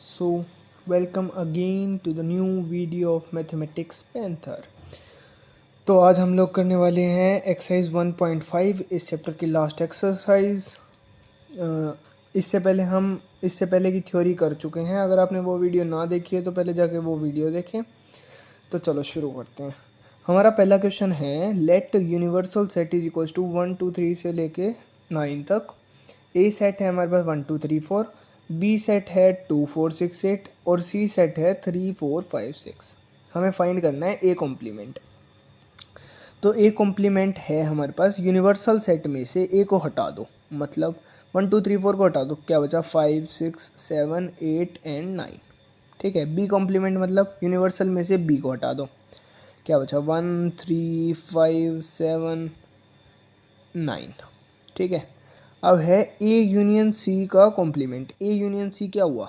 So, welcome again to the new video of Mathematics Panther। तो आज हम लोग करने वाले हैं एक्सरसाइज 1.5 इस चैप्टर की लास्ट एक्सरसाइज। इससे पहले की थ्योरी कर चुके हैं। अगर आपने वो वीडियो ना देखी है तो पहले जाके वो वीडियो देखें। तो चलो शुरू करते हैं। हमारा पहला क्वेश्चन है let universal set is equals to 1 2 3 से लेके 9 तक। ए सेट है हमारे पास 1 2 3 4, बी सेट है 2 4 6 8 और सी सेट है 3 4 5 6। हमें फाइंड करना है ए कॉम्प्लीमेंट। तो ए कॉम्प्लीमेंट है हमारे पास यूनिवर्सल सेट में से ए को हटा दो, मतलब 1 2 3 4 को हटा दो, क्या बचा 5 6 7 8 एंड 9। ठीक है, बी कॉम्प्लीमेंट मतलब यूनिवर्सल में से बी को हटा दो, क्या बचा 1 3 5 7 9। ठीक है, अब है ए यूनियन सी का कॉम्प्लीमेंट। ए यूनियन सी क्या हुआ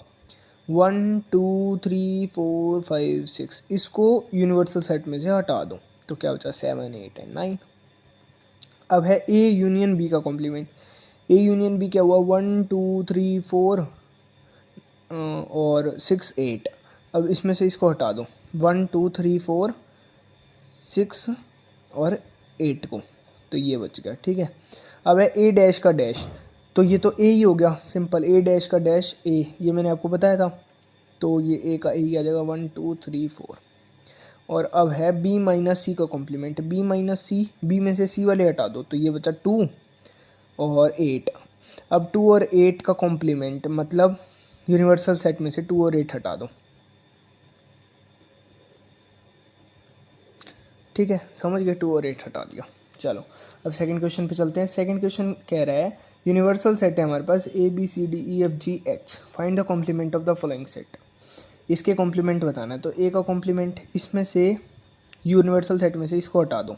1 2 3 4 5 6, इसको यूनिवर्सल सेट में से हटा दो तो क्या बचा 7 8 एंड 9। अब है ए यूनियन बी का कॉम्प्लीमेंट। ए यूनियन बी क्या हुआ 1 2 3 4 और 6 8। अब इसमें से इसको हटा दो 1 2 3 4 6 और 8 को, तो ये बच गया। ठीक है, अब है ए डैश का डैश, तो ये तो ए ही हो गया, सिंपल ए डैश का डैश ए, ये मैंने आपको बताया था। तो ये ए का ए ही आ जाएगा 1 2 3 4। और अब है बी माइनस सी का कॉम्प्लीमेंट। बी माइनस सी, बी में से सी वाले हटा दो तो ये बचा 2 और 8। अब 2 और 8 का कॉम्प्लीमेंट मतलब यूनिवर्सल सेट में से 2 और 8 हटा दो। ठीक है, समझ गए, 2 और 8 हटा दिया। चलो अब सेकंड क्वेश्चन पे चलते हैं। सेकंड क्वेश्चन कह रहा है यूनिवर्सल सेट है हमारे पास A B C D E F G H, find the complement of the following set. इसके कॉम्प्लीमेंट बताना है। तो ए का कॉम्प्लीमेंट, इसमें से यूनिवर्सल सेट में से इसको हटा दो,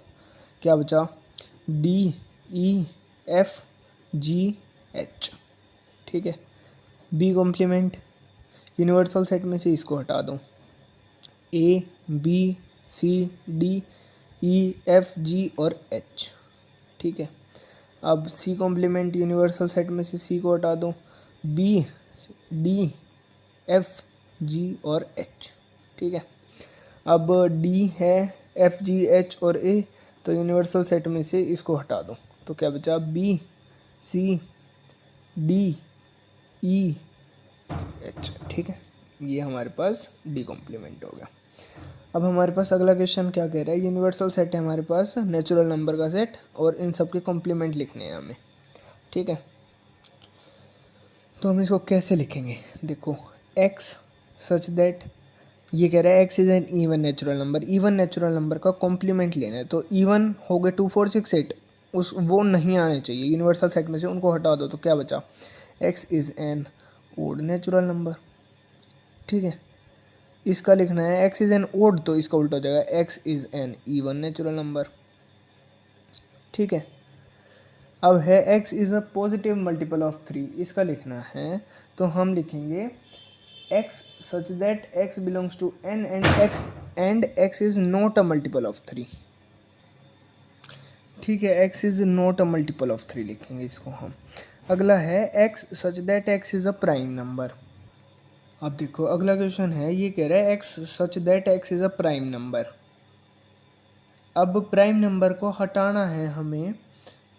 क्या बचा D E F G H. ठीक है, बी कॉम्प्लीमेंट, यूनिवर्सल सेट में से इसको हटा दो, A B C D E F G और एच। ठीक है, अब सी कॉम्प्लीमेंट, यूनिवर्सल सेट में से सी को हटा दो, बी डी एफ जी और एच। ठीक है, अब डी है एफ जी एच और ए, तो यूनिवर्सल सेट में से इसको हटा दो तो क्या बचा B C D E H. ठीक है, ये हमारे पास डी कॉम्प्लीमेंट हो गया। अब हमारे पास अगला क्वेश्चन क्या कह रहा है, यूनिवर्सल सेट है हमारे पास नेचुरल नंबर का सेट और इन सब के कॉम्प्लीमेंट लिखने हैं हमें। ठीक है, तो हम इसको कैसे लिखेंगे, देखो एक्स सच दैट, ये कह रहा है x is an even natural number. Even natural number का कॉम्प्लीमेंट लेना है, तो इवन हो गए 2 4 6 8, उस वो नहीं आने चाहिए यूनिवर्सल सेट में से, उनको हटा दो तो क्या बचा x is an odd natural number. ठीक है, इसका लिखना है एक्स इज एन ओड, तो इसका उल्टा हो जाएगा x is an even natural number. ठीक है, अब है x is a positive multiple of 3, इसका लिखना है तो हम लिखेंगे x such that x belongs to N and x is not a multiple of 3। ठीक है, x is not a multiple of 3 लिखेंगे इसको हम। अगला है x such that x is a prime number. अब देखो अगला क्वेश्चन है, ये कह रहा है x such that x is a prime number. अब प्राइम नंबर को हटाना है हमें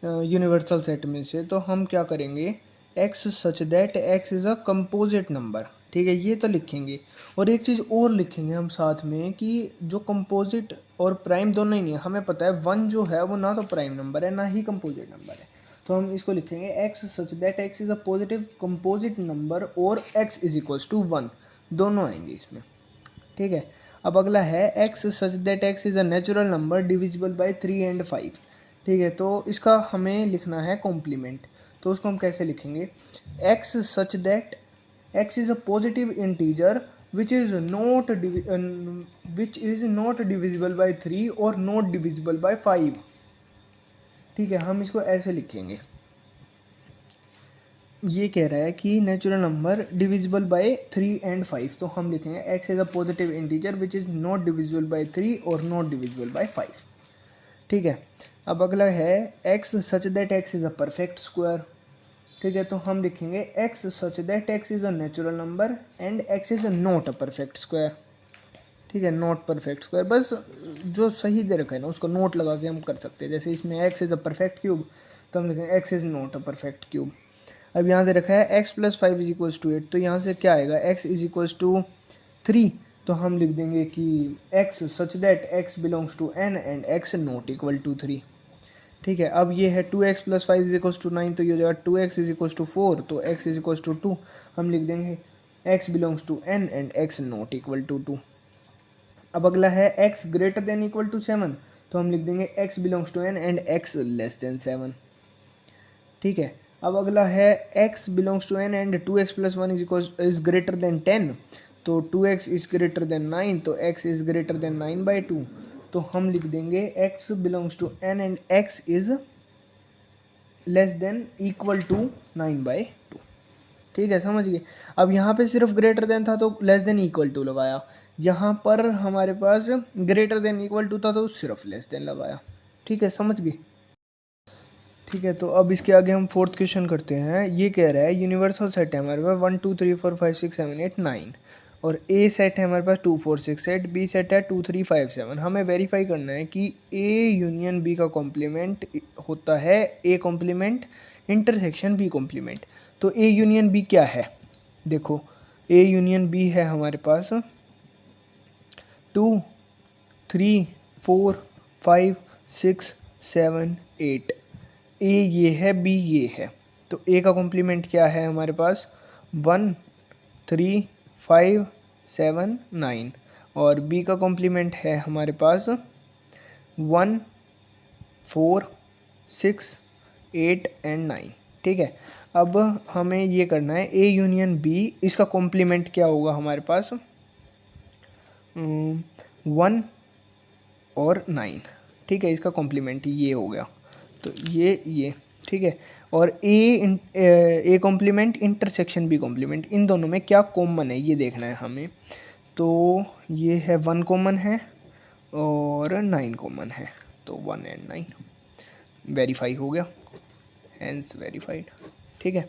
यूनिवर्सल सेट में से, तो हम क्या करेंगे x such that x is a composite number. ठीक है, ये तो लिखेंगे, और एक चीज़ और लिखेंगे हम साथ में कि जो कंपोजिट और प्राइम दोनों ही नहीं है, हमें पता है 1 जो है वो ना तो प्राइम नंबर है ना ही कंपोजिट नंबर है, तो हम इसको लिखेंगे x such that x is a positive composite number और एक्स इज इक्वल्स टू 1, दोनों आएंगे इसमें। ठीक है, अब अगला है x such that x is a natural number divisible by 3 and 5। ठीक है, तो इसका हमें लिखना है कॉम्प्लीमेंट, तो उसको हम कैसे लिखेंगे x such that x is a positive integer which is not divisible by 3 और नॉट डिविजिबल बाय 5। ठीक है, हम इसको ऐसे लिखेंगे, ये कह रहा है कि natural number divisible by 3 and 5, तो हम लिखेंगे x is a positive integer which is not divisible by 3 और नॉट डिविजिबल बाय 5। ठीक है, अब अगला है x such that x is a perfect square. ठीक है, तो हम लिखेंगे x such that x is a natural number and x is not a perfect square. ठीक है, नॉट परफेक्ट स्क्वायर, बस जो सही दे रखा है ना उसको नोट लगा के हम कर सकते हैं। जैसे इसमें x is a perfect cube, तो हम लिखेंगे x is not a perfect cube. अब यहाँ दे रखा है x plus 5 is equals to 8, तो यहाँ से क्या आएगा, x इज इक्वल्स टू 3, तो हम लिख देंगे कि x such that x belongs to n and x not equal to 3। ठीक है, अब ये है 2x plus 5 is equals to 9, तो ये हो जाएगा 2x इज इक्वल्स टू 4, तो x इज इक्वल्स टू 2, हम लिख देंगे x belongs to n and x not equal to 2। अब अगला है x greater than equal to 7, तो हम लिख देंगे x belongs to n and x less than 7। ठीक है, अब अगला है x belongs to n and 2x plus 1 is greater than 10, तो 2x इज ग्रेटर देन 9, तो x इज ग्रेटर देन 9/2, तो हम लिख देंगे x belongs to n and x is less than equal to 9/2। ठीक है, समझ गए। अब यहाँ पे सिर्फ ग्रेटर देन था तो लेस देन इक्वल टू लगाया, यहाँ पर हमारे पास ग्रेटर देन इक्वल टू था तो सिर्फ लेस देन लगाया। ठीक है, समझ गए। ठीक है, तो अब इसके आगे हम फोर्थ क्वेश्चन करते हैं। ये कह रहा है यूनिवर्सल सेट है हमारे पास 1 2 3 4 5 6 7 8 9, और ए सेट है हमारे पास 2 4 6 8, बी सेट है 2 3 5 7। हमें वेरीफाई करना है कि ए यूनियन बी का कॉम्प्लीमेंट होता है A complement intersection B complement. तो ए यूनियन बी क्या है, देखो ए यूनियन बी है हमारे पास 2 3 4 5 6 7 8। ए ये है, बी ये है, तो ए का कॉम्प्लीमेंट क्या है हमारे पास 1 3 5 7 9, और बी का कॉम्प्लीमेंट है हमारे पास 1 4 6 8 एंड 9। ठीक है, अब हमें ये करना है ए यूनियन बी, इसका कॉम्प्लीमेंट क्या होगा हमारे पास 1 और 9। ठीक है, इसका कॉम्प्लीमेंट ये हो गया, तो ये ठीक है। और A complement intersection B complement, इन दोनों में क्या कॉमन है ये देखना है हमें। तो ये है 1 कॉमन है और 9 कॉमन है, तो 1 एंड 9 वेरीफाई हो गया, हैंस वेरीफाइड। ठीक है,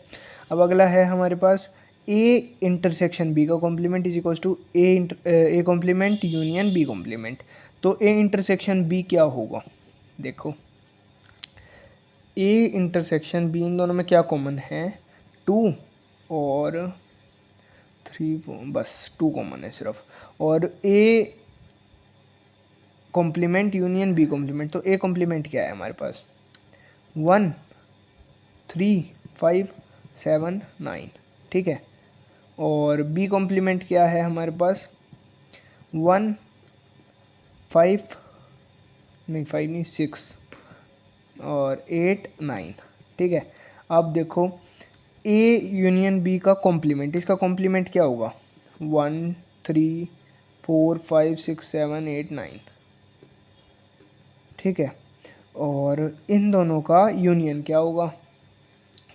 अब अगला है हमारे पास ए इंटरसेक्शन बी का complement is equals to A complement union B complement. तो ए इंटरसेक्शन बी क्या होगा, देखो ए इंटरसेक्शन बी, इन दोनों में क्या कॉमन है 2 और 3 4, बस 2 कॉमन है सिर्फ। और A complement union B complement, तो ए कॉम्प्लीमेंट क्या है हमारे पास 1 3 5 7 9। ठीक है, और बी कॉम्प्लीमेंट क्या है हमारे पास 1 5 नहीं 5 नहीं 6 और 8 9। ठीक है, अब देखो ए यूनियन बी का कॉम्प्लीमेंट, इसका कॉम्प्लीमेंट क्या होगा 1 3 4 5 6 7 8 9। ठीक है, और इन दोनों का यूनियन क्या होगा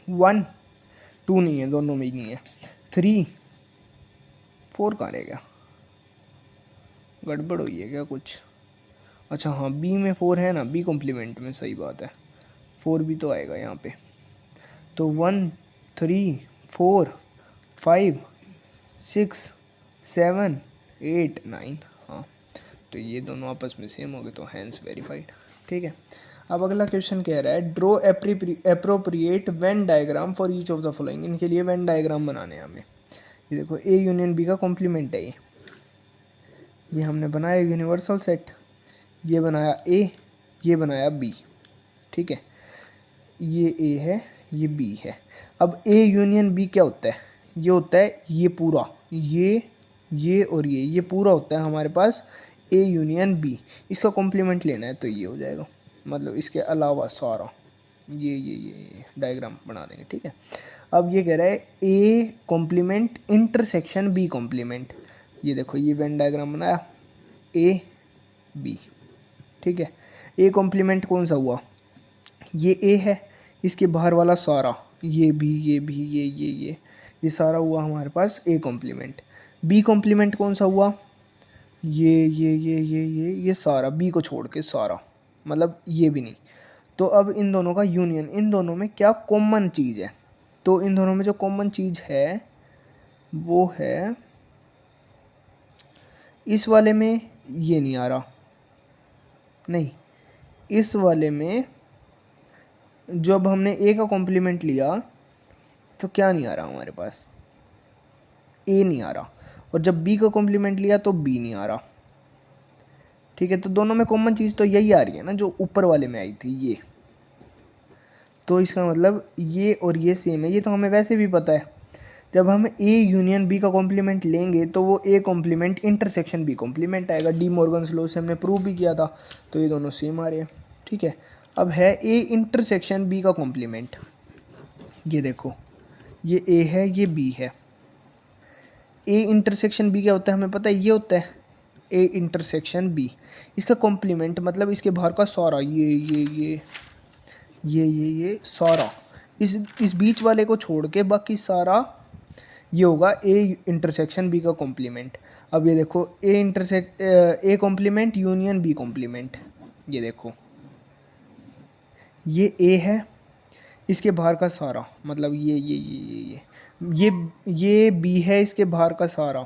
1 2 नहीं है, दोनों में ही नहीं है, 3 4 कहाँ रह गया, गड़बड़ हुई है क्या कुछ। अच्छा हाँ, बी में 4 है ना, बी कॉम्प्लीमेंट में, सही बात है 4 भी तो आएगा यहाँ पे। तो 1 3 4 5 6 7 8 9, हाँ, तो ये दोनों आपस में सेम हो गए, तो हैंस वेरीफाइड। ठीक है, अब अगला क्वेश्चन कह रहा है draw appropriate Venn diagram for each of the following. इनके लिए वेन डायग्राम बनाने हैं हमें। ये देखो ए यूनियन बी का कॉम्प्लीमेंट है ये हमने बनाया यूनिवर्सल सेट, ये बनाया ए, ये बनाया बी। ठीक है, ये ए है, ये बी है। अब ए यूनियन बी क्या होता है, ये होता है ये पूरा, ये और ये पूरा होता है हमारे पास ए यूनियन बी। इसका कॉम्प्लीमेंट लेना है तो ये हो जाएगा, मतलब इसके अलावा सारा ये डायग्राम बना देंगे। ठीक है, अब ये कह रहा है A complement intersection B complement. ये देखो ये वेन डायग्राम बनाया ए बी। ठीक है, ए कॉम्प्लीमेंट कौन सा हुआ, ये ए है, इसके बाहर वाला सारा ये भी ये सारा हुआ हमारे पास ए कॉम्प्लीमेंट। बी कॉम्प्लीमेंट कौन सा हुआ, ये सारा, बी को छोड़ के सारा, मतलब ये भी नहीं। तो अब इन दोनों का यूनियन, इन दोनों में क्या कॉमन चीज़ है, तो इन दोनों में जो कॉमन चीज़ है वो है इस वाले में ये नहीं आ रहा, नहीं इस वाले में जब हमने ए का कॉम्प्लीमेंट लिया तो क्या नहीं आ रहा हमारे पास, ए नहीं आ रहा, और जब बी का कॉम्प्लीमेंट लिया तो बी नहीं आ रहा। ठीक है, तो दोनों में कॉमन चीज़ तो यही आ रही है ना जो ऊपर वाले में आई थी ये, तो इसका मतलब ये और ये सेम है। ये तो हमें वैसे भी पता है, जब हम ए यूनियन बी का कॉम्प्लीमेंट लेंगे तो वो A complement intersection B complement आएगा, डी मॉर्गन्स लॉ से हमने प्रूव भी किया था, तो ये दोनों सेम आ रहे हैं। ठीक है, अब है ए इंटरसेक्शन बी का कॉम्प्लीमेंट, ये देखो ये ए है ये बी है। ए इंटरसेक्शन बी क्या होता है हमें पता है, ये होता है ए इंटरसेक्शन बी, इसका कॉम्प्लीमेंट मतलब इसके बाहर का सारा ये सारा, इस बीच वाले को छोड़ के बाकी सारा ये होगा ए इंटरसेक्शन बी का कॉम्प्लीमेंट। अब ये देखो A complement union B complement, ये देखो ये ए है, इसके बाहर का सारा मतलब ये बी है, इसके बाहर का सारा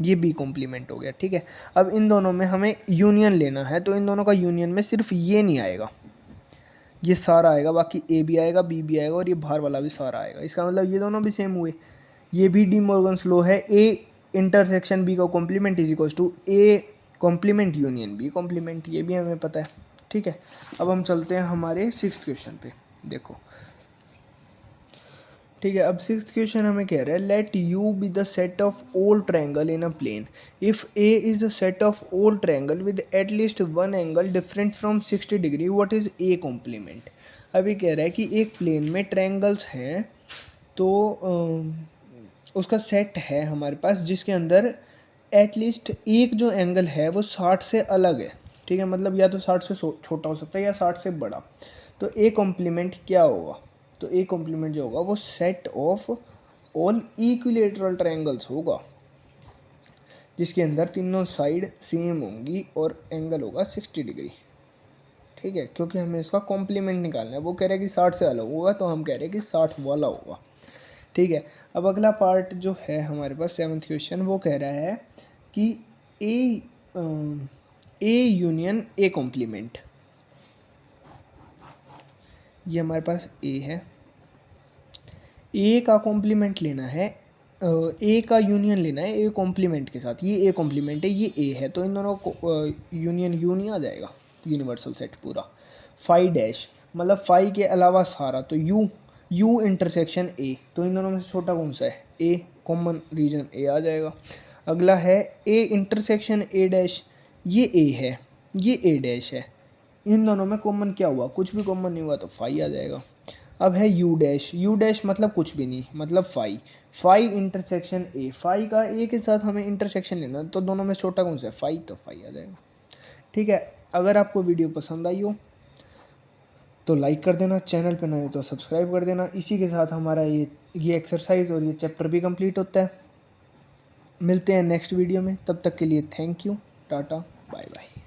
ये बी कॉम्प्लीमेंट हो गया। ठीक है, अब इन दोनों में हमें यूनियन लेना है, तो इन दोनों का यूनियन में सिर्फ ये नहीं आएगा, ये सारा आएगा, बाकी ए भी आएगा बी भी आएगा और ये बाहर वाला भी सारा आएगा। इसका मतलब ये दोनों भी सेम हुए, ये भी डी मॉर्गन्स लॉ है, ए इंटरसेक्शन बी का complement is equals to A complement union B complement, ये भी हमें पता है। ठीक है, अब हम चलते हैं हमारे 6th क्वेश्चन पे। देखो ठीक है, अब 6th क्वेश्चन हमें कह रहा है let U be the set of all triangle in a plane if A is the set of all triangle with at least one angle different from 60 degree, what is A complement. अभी कह रहा है कि एक प्लेन में triangles हैं, तो उसका सेट है हमारे पास जिसके अंदर एटलीस्ट एक जो एंगल है वो 60 से अलग है। ठीक है, मतलब या तो 60 से छोटा हो सकता है या 60 से बड़ा, तो ए कॉम्प्लीमेंट क्या होगा, तो ए कॉम्प्लीमेंट जो होगा वो set of all equilateral triangles होगा जिसके अंदर तीनों साइड सेम होंगी और एंगल होगा 60 डिग्री। ठीक है, क्योंकि हमें इसका कॉम्प्लीमेंट निकालना है, वो कह रहे हैं कि 60 से अलग होगा, तो हम कह रहे हैं कि 60 वाला होगा। ठीक है, अब अगला पार्ट जो है हमारे पास 7th क्वेश्चन, वो कह रहा है कि ए यूनियन ए कॉम्प्लीमेंट, ये हमारे पास ए है, ए का कॉम्प्लीमेंट लेना है, ए का यूनियन लेना है ए कॉम्प्लीमेंट के साथ, ये ए कॉम्प्लीमेंट है ये ए है, तो इन दोनों को यूनियन यू नहीं आ जाएगा, यूनिवर्सल सेट पूरा। फाई डैश मतलब फाई के अलावा सारा, तो यू इंटरसेक्शन ए, तो इन दोनों में से छोटा कौन सा है, ए, कॉमन रीजन ए आ जाएगा। अगला है ए इंटरसेक्शन ए डैश, ये ए है ये ए डैश है, इन दोनों में कॉमन क्या हुआ, कुछ भी कॉमन नहीं हुआ, तो फाई आ जाएगा। अब है यू डैश मतलब कुछ भी नहीं, मतलब फाई इंटरसेक्शन ए, फाई का ए के साथ हमें इंटरसेक्शन लेना, तो दोनों में छोटा कौन सा है, फाई, तो फाई आ जाएगा। ठीक है, अगर आपको वीडियो पसंद आई हो तो लाइक कर देना, चैनल पे नए हो तो सब्सक्राइब कर देना। इसी के साथ हमारा ये एक्सरसाइज और ये चैप्टर भी कंप्लीट होता है। मिलते हैं नेक्स्ट वीडियो में, तब तक के लिए thank you, ta-ta, bye bye.